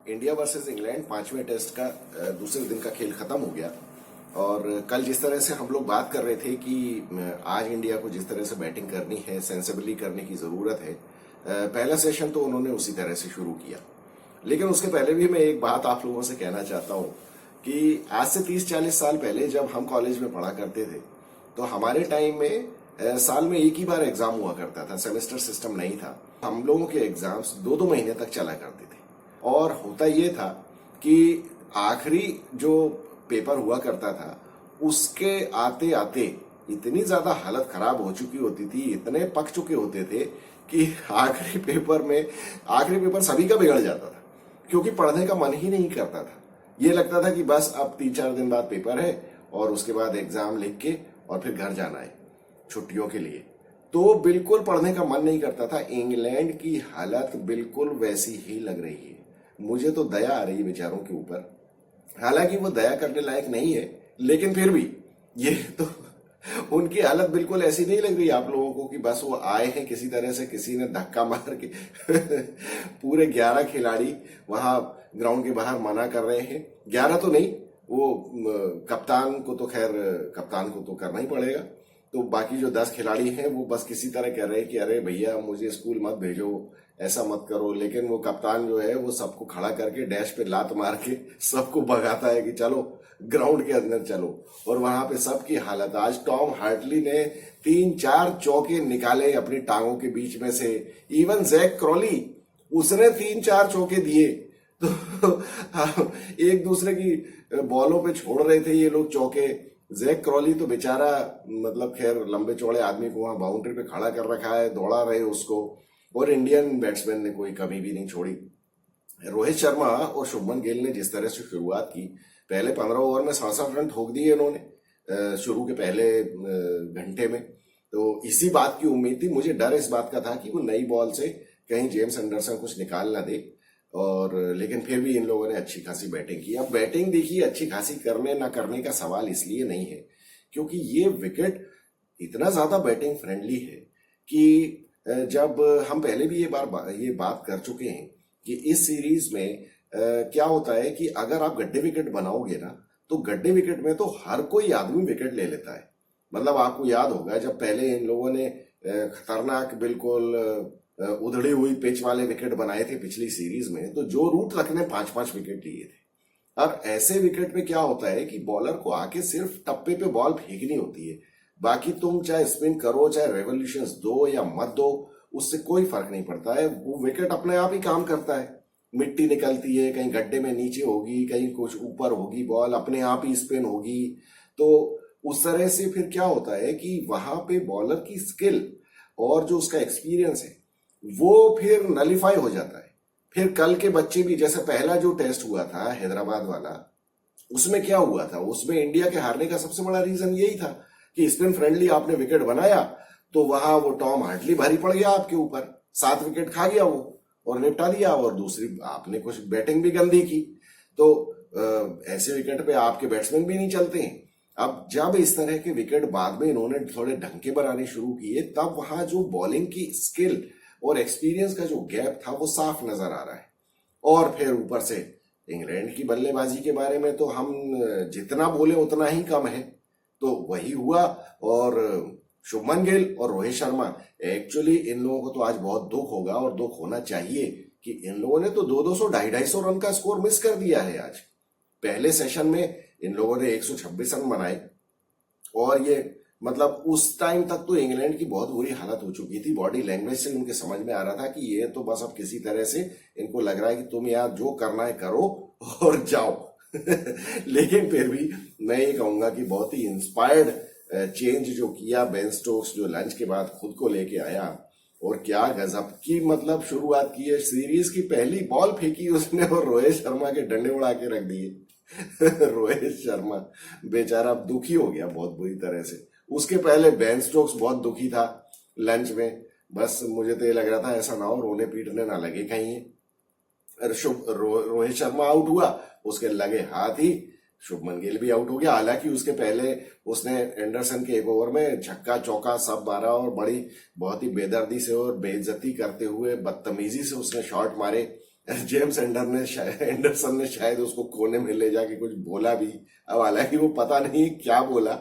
India versus England पांचवें test का दूसरे दिन का खेल खत्म हो गया। और कल जिस तरह से हम लोग बात कर रहे थे कि आज इंडिया को जिस तरह से बैटिंग करनी है, सेंसिबली करने की जरूरत है, पहला सेशन तो उन्होंने उसी तरह से शुरू किया। लेकिन उसके पहले भी मैं एक बात आप लोगों से कहना चाहता हूं कि आज से 30-40 साल पहले जब हम कॉलेज में पढ़ा करते थे तो हमारे टाइम में साल में एक ही बार एग्जाम हुआ करता था, सेमेस्टर सिस्टम नहीं था। हम लोगों के एग्जाम्स 2-2 महीने तक चला करते थे और होता ये था कि आखिरी जो पेपर हुआ करता था उसके आते आते इतनी ज्यादा हालत खराब हो चुकी होती थी, इतने पक चुके होते थे कि आखिरी पेपर सभी का बिगड़ जाता था क्योंकि पढ़ने का मन ही नहीं करता था। ये लगता था कि बस अब 3-4 दिन बाद पेपर है और उसके बाद एग्जाम लिख के और फिर घर जाना है छुट्टियों के लिए। तो बिल्कुल पढ़ने का मन नहीं करता था। इंग्लैंड की हालत बिल्कुल वैसी ही लग रही है। मुझे तो दया आ रही है बेचारों के ऊपर। हालांकि वो दया करने लायक नहीं है, लेकिन फिर भी ये तो उनकी हालत बिल्कुल ऐसी नहीं लग रही आप लोगों को कि बस वो आए हैं किसी तरह से, किसी ने धक्का मार के पूरे 11 खिलाड़ी वहां ग्राउंड के बाहर मना कर रहे हैं। 11 तो नहीं, वो कप्तान को तो करना ही पड़ेगा। तो बाकी जो 10 खिलाड़ी हैं वो बस किसी तरह कह रहे हैं कि अरे भैया मुझे स्कूल मत भेजो, ऐसा मत करो। लेकिन वो कप्तान जो है वो सबको खड़ा करके डैश पे लात मार के सबको भगाता है कि चलो ग्राउंड के अंदर चलो। और वहां पे सबकी हालत, आज टॉम हार्टली ने 3-4 चौके निकाले अपनी टांगों के बीच में से। इवन जैक क्रॉली, उसने 3-4 चौके दिए। तो एक दूसरे की बॉलों पे छोड़ रहे थे ये लोग चौके। जैक क्रॉली तो बेचारा, मतलब खैर लंबे चौड़े आदमी को वहां बाउंड्री पे खड़ा कर रखा है, दौड़ा रहे उसको। और इंडियन बैट्समैन ने कोई कमी भी नहीं छोड़ी। रोहित शर्मा और शुभमन गिल ने जिस तरह से शुरुआत की, पहले 15 ओवर में 67 रन ठोक दिए इन्होंने शुरू के पहले घंटे में। तो इसी बात की उम्मीद थी, मुझे डर इस बात का था कि वो नई बॉल से कहीं जेम्स एंडरसन कुछ निकाल ना दे। और लेकिन फिर भी इन लोगों ने अच्छी खासी बैटिंग की। अब बैटिंग देखिए, अच्छी खासी करने ना करने का सवाल इसलिए नहीं है क्योंकि ये विकेट इतना ज्यादा बैटिंग फ्रेंडली है कि जब हम पहले भी ये बात कर चुके हैं कि इस सीरीज में क्या होता है कि अगर आप गड्ढे विकेट बनाओगे ना तो गड्ढे विकेट में तो हर कोई आदमी विकेट ले लेता है। मतलब आपको याद होगा जब पहले इन लोगों ने खतरनाक बिल्कुल उधड़ी हुई पिच वाले विकेट बनाए थे पिछली सीरीज में, तो जो रूट तक ने 5-5 विकेट लिए थे। अब ऐसे विकेट पे क्या होता है कि बॉलर को आके सिर्फ टप्पे पे बॉल फेंकनी होती है। बाकी तुम चाहे स्पिन करो, चाहे रेवोल्यूशंस दो या मत दो, उससे कोई फर्क नहीं पड़ता है। वो विकेट अपने आप ही काम करता है। मिट्टी निकलती है, कहीं गड्ढे में नीचे होगी, कहीं कुछ ऊपर होगी, बॉल अपने आप ही स्पिन होगी। तो उस तरह से फिर क्या होता है कि वहां पे बॉलर की स्किल और जो उसका एक्सपीरियंस है वो फिर नलीफाई हो जाता है। फिर कल के बच्चे भी, जैसे पहला जो टेस्ट हुआ था हैदराबाद वाला, उसमें क्या हुआ था, उसमें इंडिया के हारने का सबसे बड़ा रीजन यही था कि स्पिन फ्रेंडली आपने विकेट बनाया तो वहां वो टॉम हार्टली भारी पड़ गया आपके ऊपर, 7 विकेट खा गया वो और निपटा दिया। और दूसरी आपने कुछ बैटिंग भी गंदी की, तो ऐसे विकेट पे आपके बैट्समैन भी नहीं चलते हैं। अब जब इस तरह के विकेट बाद में इन्होंने थोड़े ढंग के बनाने शुरू किए, तब वहां जो बॉलिंग की स्किल और एक्सपीरियंस का जो गैप था वो साफ नजर आ रहा है। और फिर ऊपर से इंग्लैंड की बल्लेबाजी के बारे में तो हम जितना बोले उतना ही कम है। तो वही हुआ। और शुभमन गिल और रोहित शर्मा, एक्चुअली इन लोगों को तो आज बहुत दुख होगा और दुख होना चाहिए कि इन लोगों ने तो 200-200, 250 रन का स्कोर मिस कर दिया है आज। पहले सेशन में इन लोगों ने 126 रन बनाए और ये मतलब उस टाइम तक तो इंग्लैंड की बहुत बुरी हालत हो चुकी थी। बॉडी लैंग्वेज से उनके समझ में आ रहा था कि ये तो बस अब किसी तरह से इनको लग रहा है कि तुम यार जो करना है करो और जाओ। लेकिन फिर भी मैं ये कहूंगा कि बहुत ही इंस्पायर्ड चेंज जो किया बेन स्टोक्स, जो लंच के बाद खुद को लेके आया और क्या गजब की मतलब शुरुआत की है। सीरीज की पहली बॉल फेंकी उसने और रोहित शर्मा के डंडे उड़ा के रख दिए। रोहित शर्मा बेचारा दुखी हो गया बहुत बुरी तरह से। उसके पहले बेन स्टोक्स बहुत दुखी था लंच में। बस मुझे तो ये लग रहा था ऐसा ना हो रोने पीटने ना लगे कहीं। रोहित शर्मा आउट हुआ, उसके लगे हाथ ही शुभमन गिल भी आउट हो गया। हालांकि उसके पहले उसने एंडरसन के एक ओवर में छक्का चौका सब मारा और बहुत ही बेदर्दी से और बेइज्जती करते हुए बदतमीजी से उसने शॉट मारे। एंडरसन ने शायद उसको कोने में ले जाके कुछ बोला भी। अब हालांकि वो पता नहीं क्या बोला।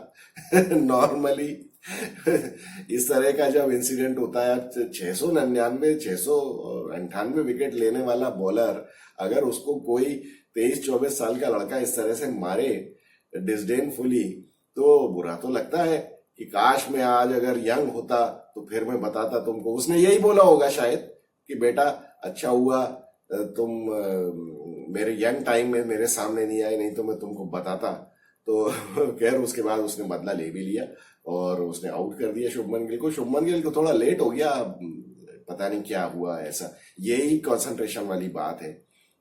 नॉर्मली इस तरह का जब इंसिडेंट होता है, 698 विकेट लेने वाला बॉलर, अगर उसको कोई 23-24 साल का लड़का इस तरह से मारे डिस्डेनफुली, तो बुरा तो लगता है कि काश मैं आज अगर यंग होता तो फिर मैं बताता तुमको। उसने यही बोला होगा शायद कि बेटा अच्छा हुआ तुम मेरे यंग टाइम में मेरे सामने नहीं आए, नहीं तो मैं तुमको बताता। तो खैर उसके बाद उसने बदला ले भी लिया और उसने आउट कर दिया शुभमन गिल को। शुभमन गिल को थोड़ा लेट हो गया, पता नहीं क्या हुआ ऐसा। यही कंसंट्रेशन वाली बात है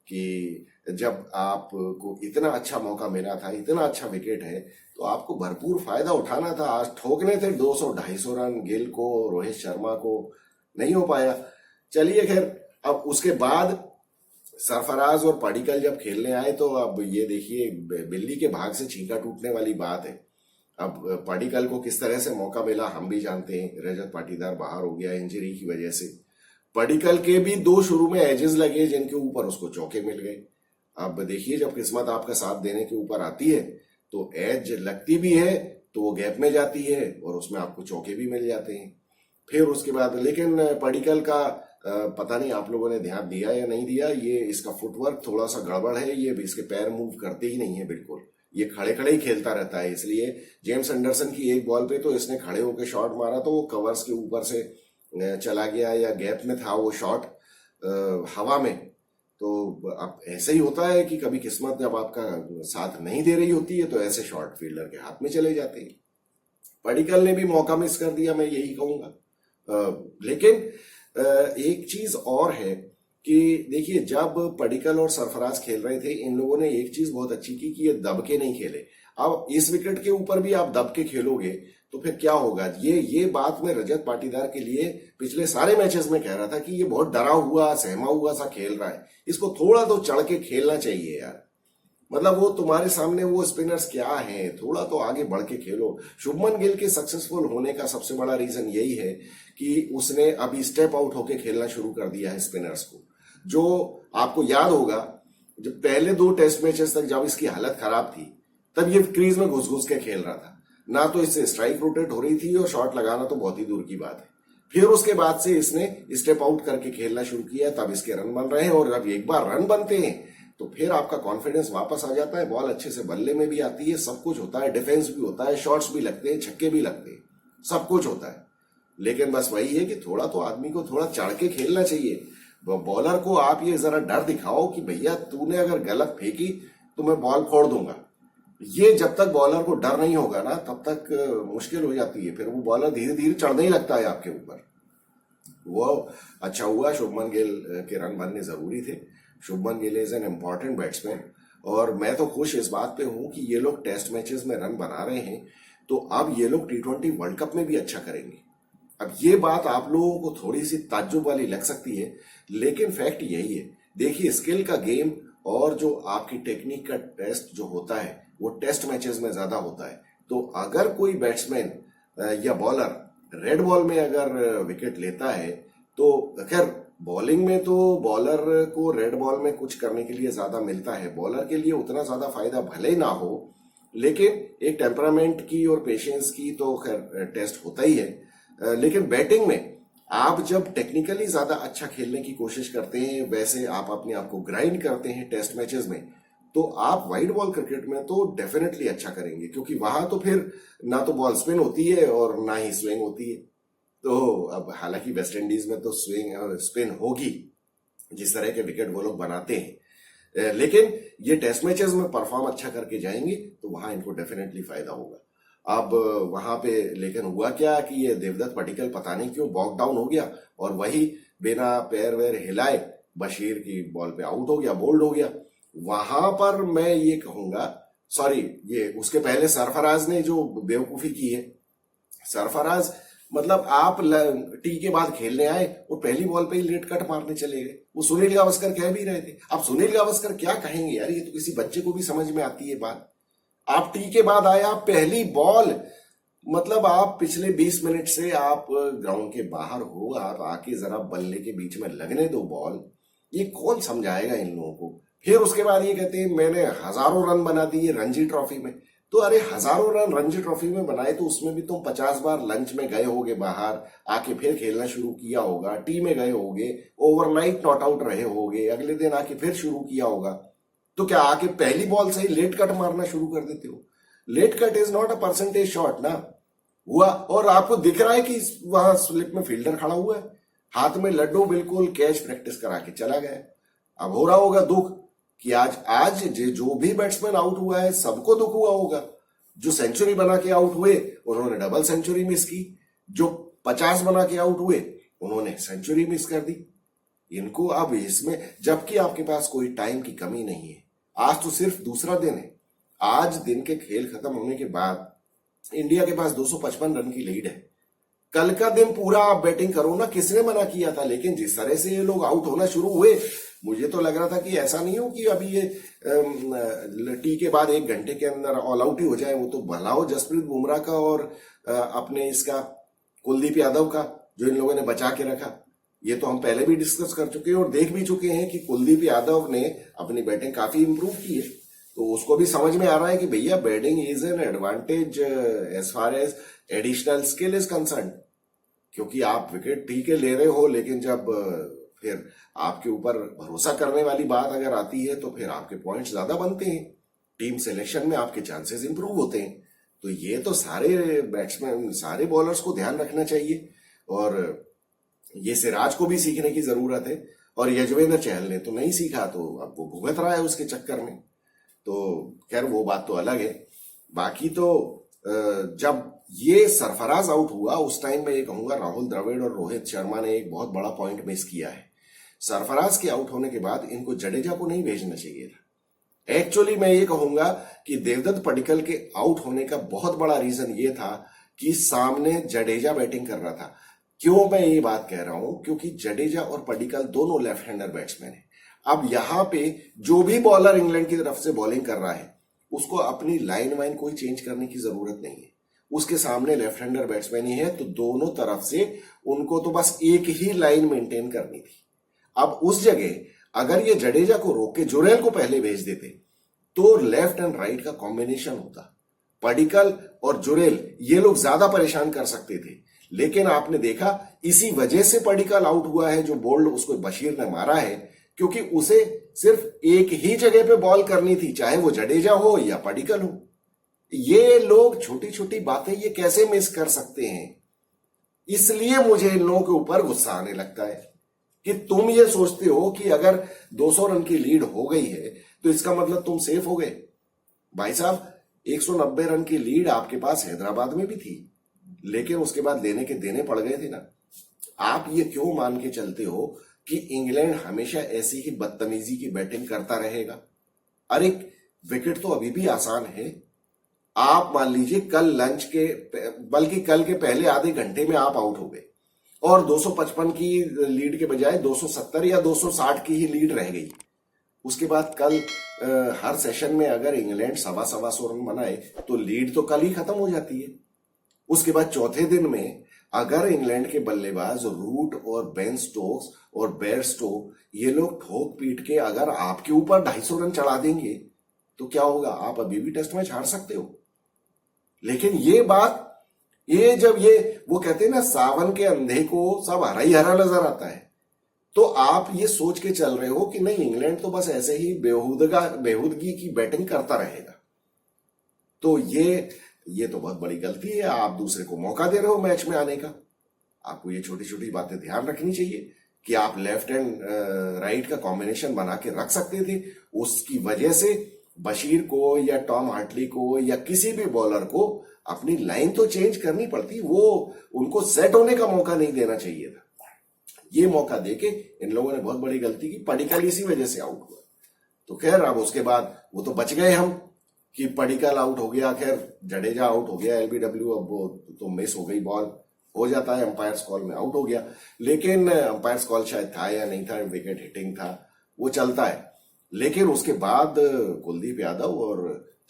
कि जब आपको इतना अच्छा मौका मिला था, इतना अच्छा विकेट है, तो आपको भरपूर फायदा उठाना था। आज ठोकने थे 200-250 रन गिल को, रोहित शर्मा को, नहीं हो पाया। चलिए खैर, अब उसके बाद सरफराज और पडिक्कल जब खेलने आए तो अब ये देखिए बिल्ली के भाग से छींका टूटने वाली बात है। अब पडिक्कल को किस तरह से मौका मिला हम भी जानते हैं। रजत पाटीदार बाहर हो गया इंजरी की वजह से। पडिक्कल के भी 2 शुरू में एजेस लगे जिनके ऊपर उसको चौके मिल गए। अब देखिए जब किस्मत आपका साथ देने के ऊपर आती है तो एज लगती भी है तो वो गैप में जाती है और उसमें आपको चौके भी मिल जाते हैं। फिर उसके बाद लेकिन पडिक्कल का पता नहीं आप लोगों ने ध्यान दिया या नहीं दिया, ये इसका फुटवर्क थोड़ा सा गड़बड़ है। ये इसके पैर मूव करते ही नहीं है बिल्कुल, ये खड़े खड़े ही खेलता रहता है। इसलिए जेम्स एंडरसन की एक बॉल पे तो इसने खड़े होकर शॉट मारा तो वो कवर्स के ऊपर से चला गया या गैप में था वो शॉट हवा में। तो अब ऐसे ही होता है कि कभी किस्मत जब आपका साथ नहीं दे रही होती है तो ऐसे शॉट फील्डर के हाथ में चले जाते हैं। पडिक्कल ने भी मौका मिस कर दिया, मैं यही कहूंगा। लेकिन एक चीज और है कि देखिए जब पडिक्कल और सरफराज खेल रहे थे, इन लोगों ने एक चीज बहुत अच्छी की कि ये दब के नहीं खेले। अब इस विकेट के ऊपर भी आप दब के खेलोगे तो फिर क्या होगा। ये बात मैं रजत पाटीदार के लिए पिछले सारे मैचेस में कह रहा था कि ये बहुत डरा हुआ सहमा हुआ सा खेल रहा है, इसको थोड़ा तो चढ़ के खेलना चाहिए यार। मतलब वो तुम्हारे सामने वो स्पिनर्स क्या हैं, थोड़ा तो आगे बढ़ के खेलो। शुभमन गिल के सक्सेसफुल होने का सबसे बड़ा रीजन यही है कि उसने अभी स्टेप आउट होके खेलना शुरू कर दिया है स्पिनर्स को। जो आपको याद होगा जब पहले 2 टेस्ट मैचेस तक जब इसकी हालत खराब थी तब ये क्रीज में घुस घुस के खेल रहा था, ना तो इससे स्ट्राइक रोटेट हो रही थी और शॉट लगाना तो बहुत ही दूर की बात है। फिर उसके बाद से इसने स्टेप आउट करके खेलना शुरू किया, तब इसके रन बन रहे हैं। और जब एक बार रन बनते हैं तो फिर आपका कॉन्फिडेंस वापस आ जाता है, बॉल अच्छे से बल्ले में भी आती है, सब कुछ होता है, डिफेंस भी होता है, शॉट्स भी लगते हैं, छक्के भी लगते हैं, सब कुछ होता है। लेकिन बस वही है कि थोड़ा तो आदमी को थोड़ा चढ़ के खेलना चाहिए। बॉलर को आप ये जरा डर दिखाओ कि भैया तूने अगर गलत फेंकी तो मैं बॉल फोड़ दूंगा। ये जब तक बॉलर को डर नहीं होगा ना तब तक मुश्किल हो जाती है। फिर वो बॉलर धीरे धीरे चढ़ने ही लगता है आपके ऊपर। वो अच्छा हुआ शुभमन गिल के रन बनने जरूरी थे। Shubman Gill is an important batsman और मैं तो खुश इस बात पे हूं कि ये लोग टेस्ट मैचेस में रन बना रहे हैं तो अब ये लोग T20 वर्ल्ड कप में भी अच्छा करेंगे। अब ये बात आप लोगों को थोड़ी सी ताज्जुब वाली लग सकती है लेकिन फैक्ट यही है। देखिए स्किल का गेम और जो आपकी टेक्निक का टेस्ट जो होता है वो टेस्ट मैचेस में ज्यादा होता है। तो अगर कोई बैट्समैन या बॉलर रेड बॉल में अगर विकेट लेता है तो खैर बॉलिंग में तो बॉलर को रेड बॉल में कुछ करने के लिए ज्यादा मिलता है, बॉलर के लिए उतना ज्यादा फायदा भले ही ना हो, लेकिन एक टेम्परामेंट की और पेशेंस की तो खैर टेस्ट होता ही है। लेकिन बैटिंग में आप जब टेक्निकली ज्यादा अच्छा खेलने की कोशिश करते हैं, वैसे आप अपने आप को ग्राइंड करते हैं टेस्ट मैचेस में, तो आप वाइड बॉल क्रिकेट में तो डेफिनेटली अच्छा करेंगे क्योंकि वहां तो फिर ना तो बॉल स्पिन होती है और ना ही स्विंग होती है। तो अब हालांकि वेस्ट इंडीज में तो स्विंग और स्पिन होगी जिस तरह के विकेट वो लोग बनाते हैं, लेकिन ये टेस्ट मैचेस में परफॉर्म अच्छा करके जाएंगे तो वहां इनको डेफिनेटली फायदा होगा। अब वहां पे लेकिन हुआ क्या कि ये देवदत्त पडिक्कल पता नहीं क्यों बॉक डाउन हो गया और वही बिना पैर वैर हिलाए बशीर की बॉल पे आउट हो गया, बोल्ड हो गया। वहां पर मैं ये कहूंगा, सॉरी ये उसके पहले सरफराज ने जो बेवकूफी की है। सरफराज मतलब आप टी के बाद खेलने आए और पहली बॉल पे ही लेट कट मारने चले गए। वो सुनील गावस्कर कह भी रहे थे। अब सुनील गावस्कर क्या कहेंगे यार, ये तो किसी बच्चे को भी समझ में आती है बात। आप टी के बाद आए, आप पहली बॉल, मतलब आप पिछले 20 मिनट से आप ग्राउंड के बाहर हो, आप आके जरा बल्ले के बीच में लगने दो बॉल, ये कौन समझाएगा इन लोगों को। फिर उसके बाद ये कहते हैं मैंने हजारों रन बना दिए रणजी ट्रॉफी में। तो अरे हजारों रन रणजी ट्रॉफी में बनाए तो उसमें भी तुम 50 बार लंच में गए होगे बाहर, आके फिर खेलना शुरू किया होगा, टी में गए होगे, ओवरनाइट नॉट आउट रहे होगे, अगले दिन आके फिर शुरू किया होगा। तो क्या आके पहली बॉल से ही लेट कट मारना शुरू कर देते हो? Late cut is not a percentage shot ना हुआ। और आपको दिख रहा है कि वहां स्लिप में फील्डर खड़ा हुआ है, हाथ में लड्डू, बिल्कुल कैच प्रैक्टिस करा के चला गया। अब हो रहा होगा दुख कि आज जो भी बैट्समैन आउट हुआ है सबको दुख हुआ होगा। जो सेंचुरी बना के आउट हुए उन्होंने डबल सेंचुरी मिस की, जो 50 बना के आउट हुए उन्होंने सेंचुरी मिस कर दी। इनको अब इसमें, जबकि आपके पास कोई टाइम की कमी नहीं है। आज तो सिर्फ दूसरा दिन है। आज दिन के खेल खत्म होने के बाद इंडिया के पास 255 रन की लीड है। कल का दिन पूरा आप बैटिंग करो ना, किसने मना किया था? लेकिन जिस तरह से ये लोग आउट होना शुरू हुए, मुझे तो लग रहा था कि ऐसा नहीं हो कि अभी ये टी के बाद 1 घंटे के अंदर ऑल आउट ही हो जाए। वो तो भला हो जसप्रीत बुमराह का और अपने इसका कुलदीप यादव का, जो इन लोगों ने बचा के रखा। ये तो हम पहले भी डिस्कस कर चुके हैं और देख भी चुके हैं कि कुलदीप यादव ने अपनी बैटिंग काफी इंप्रूव की है। तो उसको भी समझ में आ रहा है कि भैया batting is an advantage as far as additional skill is concern. क्योंकि आप विकेट ठीक है ले रहे हो, लेकिन जब फिर आपके ऊपर भरोसा करने वाली बात अगर आती है तो फिर आपके पॉइंट्स ज्यादा बनते हैं, टीम सिलेक्शन में आपके चांसेस इंप्रूव होते हैं। तो ये तो सारे बैट्समैन, सारे बॉलर्स को ध्यान रखना चाहिए। और ये सिराज को भी सीखने की जरूरत है। और यजुवेंद्र चहल ने तो नहीं सीखा, तो अब वो भुगत रहा है उसके चक्कर में। तो खैर वो बात तो अलग है। बाकी तो जब ये सरफराज आउट हुआ उस टाइम में ये कहूंगा राहुल द्रविड़ और रोहित शर्मा ने एक बहुत बड़ा पॉइंट मिस किया है। सरफराज के आउट होने के बाद इनको जडेजा को नहीं भेजना चाहिए था। एक्चुअली मैं ये कहूंगा कि देवदत्त पडिक्कल के आउट होने का बहुत बड़ा रीजन ये था कि सामने जडेजा बैटिंग कर रहा था। क्यों मैं ये बात कह रहा हूं? क्योंकि जडेजा और पडिक्कल दोनों लेफ्ट हैंडर बैट्समैन हैं। अब यहां पे जो भी बॉलर इंग्लैंड की तरफ से बॉलिंग कर रहा है उसको अपनी लाइन वाइन कोई चेंज करने की जरूरत नहीं है। उसके सामने लेफ्ट हैंडर बैट्समैन ही है, तो दोनों तरफ से उनको तो बस एक ही लाइन मेंटेन करनी थी। अब उस जगह अगर ये जडेजा को रोक के जुरेल को पहले भेज देते तो लेफ्ट एंड राइट का कॉम्बिनेशन होता। पडिक्कल और जुरेल ये लोग ज्यादा परेशान कर सकते थे। लेकिन आपने देखा इसी वजह से पडिक्कल आउट हुआ है, जो बोल्ड उसको बशीर ने मारा है, क्योंकि उसे सिर्फ एक ही जगह पे बॉल करनी थी, चाहे वो जडेजा हो या पडिक्कल हो। ये लोग छोटी छोटी बातें ये कैसे मिस कर सकते हैं? इसलिए मुझे इन लोगों के ऊपर गुस्सा आने लगता है कि तुम ये सोचते हो कि अगर 200 रन की लीड हो गई है तो इसका मतलब तुम सेफ हो गए। भाई साहब 190 रन की लीड आपके पास हैदराबाद में भी थी, लेकिन उसके बाद लेने के देने पड़ गए थे ना। आप ये क्यों मान के चलते हो कि इंग्लैंड हमेशा ऐसी ही बदतमीजी की बैटिंग करता रहेगा? अरे विकेट तो अभी भी आसान है। आप मान लीजिए कल लंच के, बल्कि कल के पहले आधे घंटे में आप आउट हो गए और 255 की लीड के बजाय 270 या 260 की ही लीड रह गई। उसके बाद कल हर सेशन में अगर इंग्लैंड 125 रन बनाए तो लीड तो कल ही खत्म हो जाती है। उसके बाद चौथे दिन में अगर इंग्लैंड के बल्लेबाज रूट और बेन स्टोक्स और बेयरस्टो ये लोग ठोक पीट के अगर आपके ऊपर 250 रन चढ़ा देंगे तो क्या होगा? आप अभी भी टेस्ट मैच हार सकते हो। लेकिन ये बात, ये जब ये वो कहते हैं ना सावन के अंधे को सब हरा ही हरा नजर आता है, तो आप ये सोच के चल रहे हो कि नहीं इंग्लैंड तो बस ऐसे ही बेहूदगी की बैटिंग करता रहेगा। तो ये तो बहुत बड़ी गलती है। आप दूसरे को मौका दे रहे हो मैच में आने का। आपको ये छोटी छोटी बातें ध्यान रखनी चाहिए कि आप लेफ्ट एंड राइट का कॉम्बिनेशन बना के रख सकते थे। उसकी वजह से बशीर को या टॉम हार्टली को या किसी भी बॉलर को अपनी लाइन तो चेंज करनी पड़ती, वो उनको सेट होने का मौका नहीं देना चाहिए था। ये मौका देके इन लोगों ने बहुत बड़ी गलती की। पडिक्कल इसी वजह से आउट हुआ। तो खैर अब उसके बाद वो तो बच गए हम कि पडिक्कल आउट हो गया, खैर जडेजा आउट हो गया, एलबीडब्ल्यू अब वो तो मिस हो गई, बॉल हो जाता है, अंपायर्स कॉल में आउट हो गया। लेकिन अंपायर्स कॉल शायद था या नहीं था, विकेट हिटिंग था, वो चलता है। लेकिन उसके बाद कुलदीप यादव और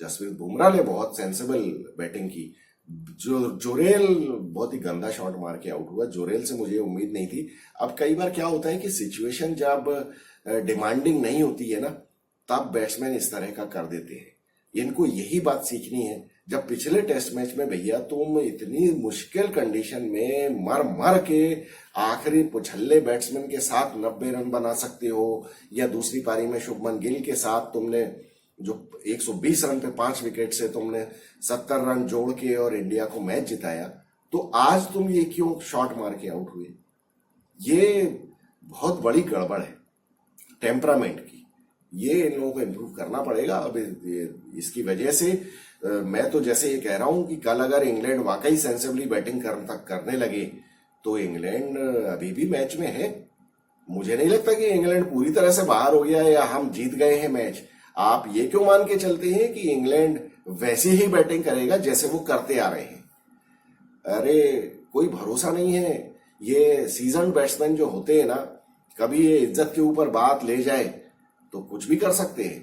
जसप्रीत बुमराह ने बहुत सेंसिबल बैटिंग की। जोरेल बहुत ही गंदा शॉट मार के आउट हुआ। जोरेल से मुझे उम्मीद नहीं थी। अब कई बार क्या होता है कि सिचुएशन जब डिमांडिंग नहीं होती है ना, तब बैट्समैन इस तरह का कर देते हैं। इनको यही बात सीखनी है। जब पिछले टेस्ट मैच में भैया तुम इतनी मुश्किल कंडीशन में मर मर के आखिरी पुछल्ले बैट्समैन के साथ 90 रन बना सकते हो, या दूसरी पारी में शुभमन गिल के साथ तुमने जो 120 रन पे 5 विकेट से तुमने 70 रन जोड़ के और इंडिया को मैच जिताया, तो आज तुम ये क्यों शॉट मार के आउट हुए? ये बहुत बड़ी गड़बड़ है टेम्परामेंट की। ये इन लोगों को इम्प्रूव करना पड़ेगा। अब इसकी वजह से मैं तो जैसे ये कह रहा हूं कि कल अगर इंग्लैंड वाकई सेंसिबली बैटिंग करने लगे तो इंग्लैंड अभी भी मैच में है। मुझे नहीं लगता कि इंग्लैंड पूरी तरह से बाहर हो गया है या हम जीत गए हैं मैच। आप ये क्यों मान के चलते हैं कि इंग्लैंड वैसे ही बैटिंग करेगा जैसे वो करते आ रहे हैं? अरे कोई भरोसा नहीं है। ये सीजन बैट्समैन जो होते हैं ना, कभी ये इज्जत के ऊपर बात ले जाए तो कुछ भी कर सकते हैं।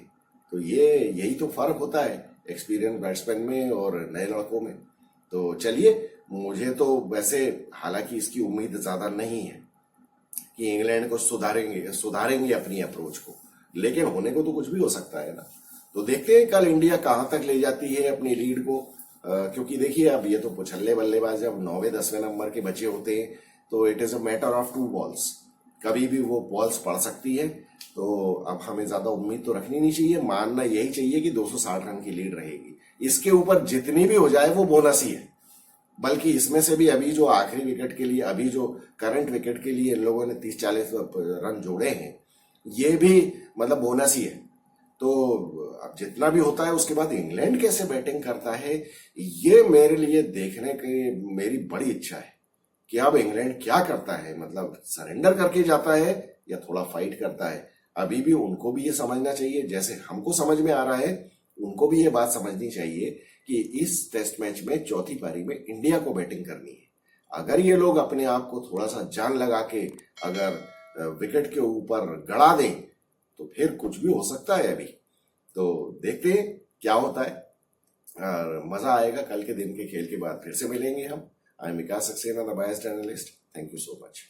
तो यही तो फर्क होता है एक्सपीरियंस बैट्समैन में और नए लड़कों में। तो चलिए, मुझे तो वैसे हालांकि इसकी उम्मीद ज्यादा नहीं है कि इंग्लैंड को सुधारेंगे अपनी अप्रोच को, लेकिन होने को तो कुछ भी हो सकता है ना। तो देखते हैं कल इंडिया कहां तक ले जाती है अपनी लीड को, क्योंकि देखिए अब ये तो पुछल्ले बल्लेबाज जब 9वें-10वें नंबर के बचे होते हैं तो it is a matter of 2 balls. कभी भी वो बॉल्स पड़ सकती है। तो अब हमें ज्यादा उम्मीद तो रखनी नहीं चाहिए, मानना यही चाहिए कि 260 रन की लीड रहेगी। इसके ऊपर जितनी भी हो जाए वो बोनस ही है। बल्कि इसमें से भी अभी जो आखिरी विकेट के लिए, अभी जो करंट विकेट के लिए इन लोगों ने 30-40 रन जोड़े हैं, ये भी मतलब बोनस ही है। तो अब जितना भी होता है उसके बाद इंग्लैंड कैसे बैटिंग करता है, ये मेरे लिए देखने की मेरी बड़ी इच्छा है कि अब इंग्लैंड क्या करता है। मतलब सरेंडर करके जाता है या थोड़ा फाइट करता है। अभी भी उनको भी ये समझना चाहिए, जैसे हमको समझ में आ रहा है उनको भी ये बात समझनी चाहिए कि इस टेस्ट मैच में चौथी पारी में इंडिया को बैटिंग करनी है। अगर ये लोग अपने आप को थोड़ा सा जान लगा के अगर विकेट के ऊपर गड़ा दें तो फिर कुछ भी हो सकता है। अभी तो देखते हैं क्या होता है और मजा आएगा। कल के दिन के खेल के बाद फिर से मिलेंगे हम। I am Vikas Saxena, the biased analyst. Thank you so much.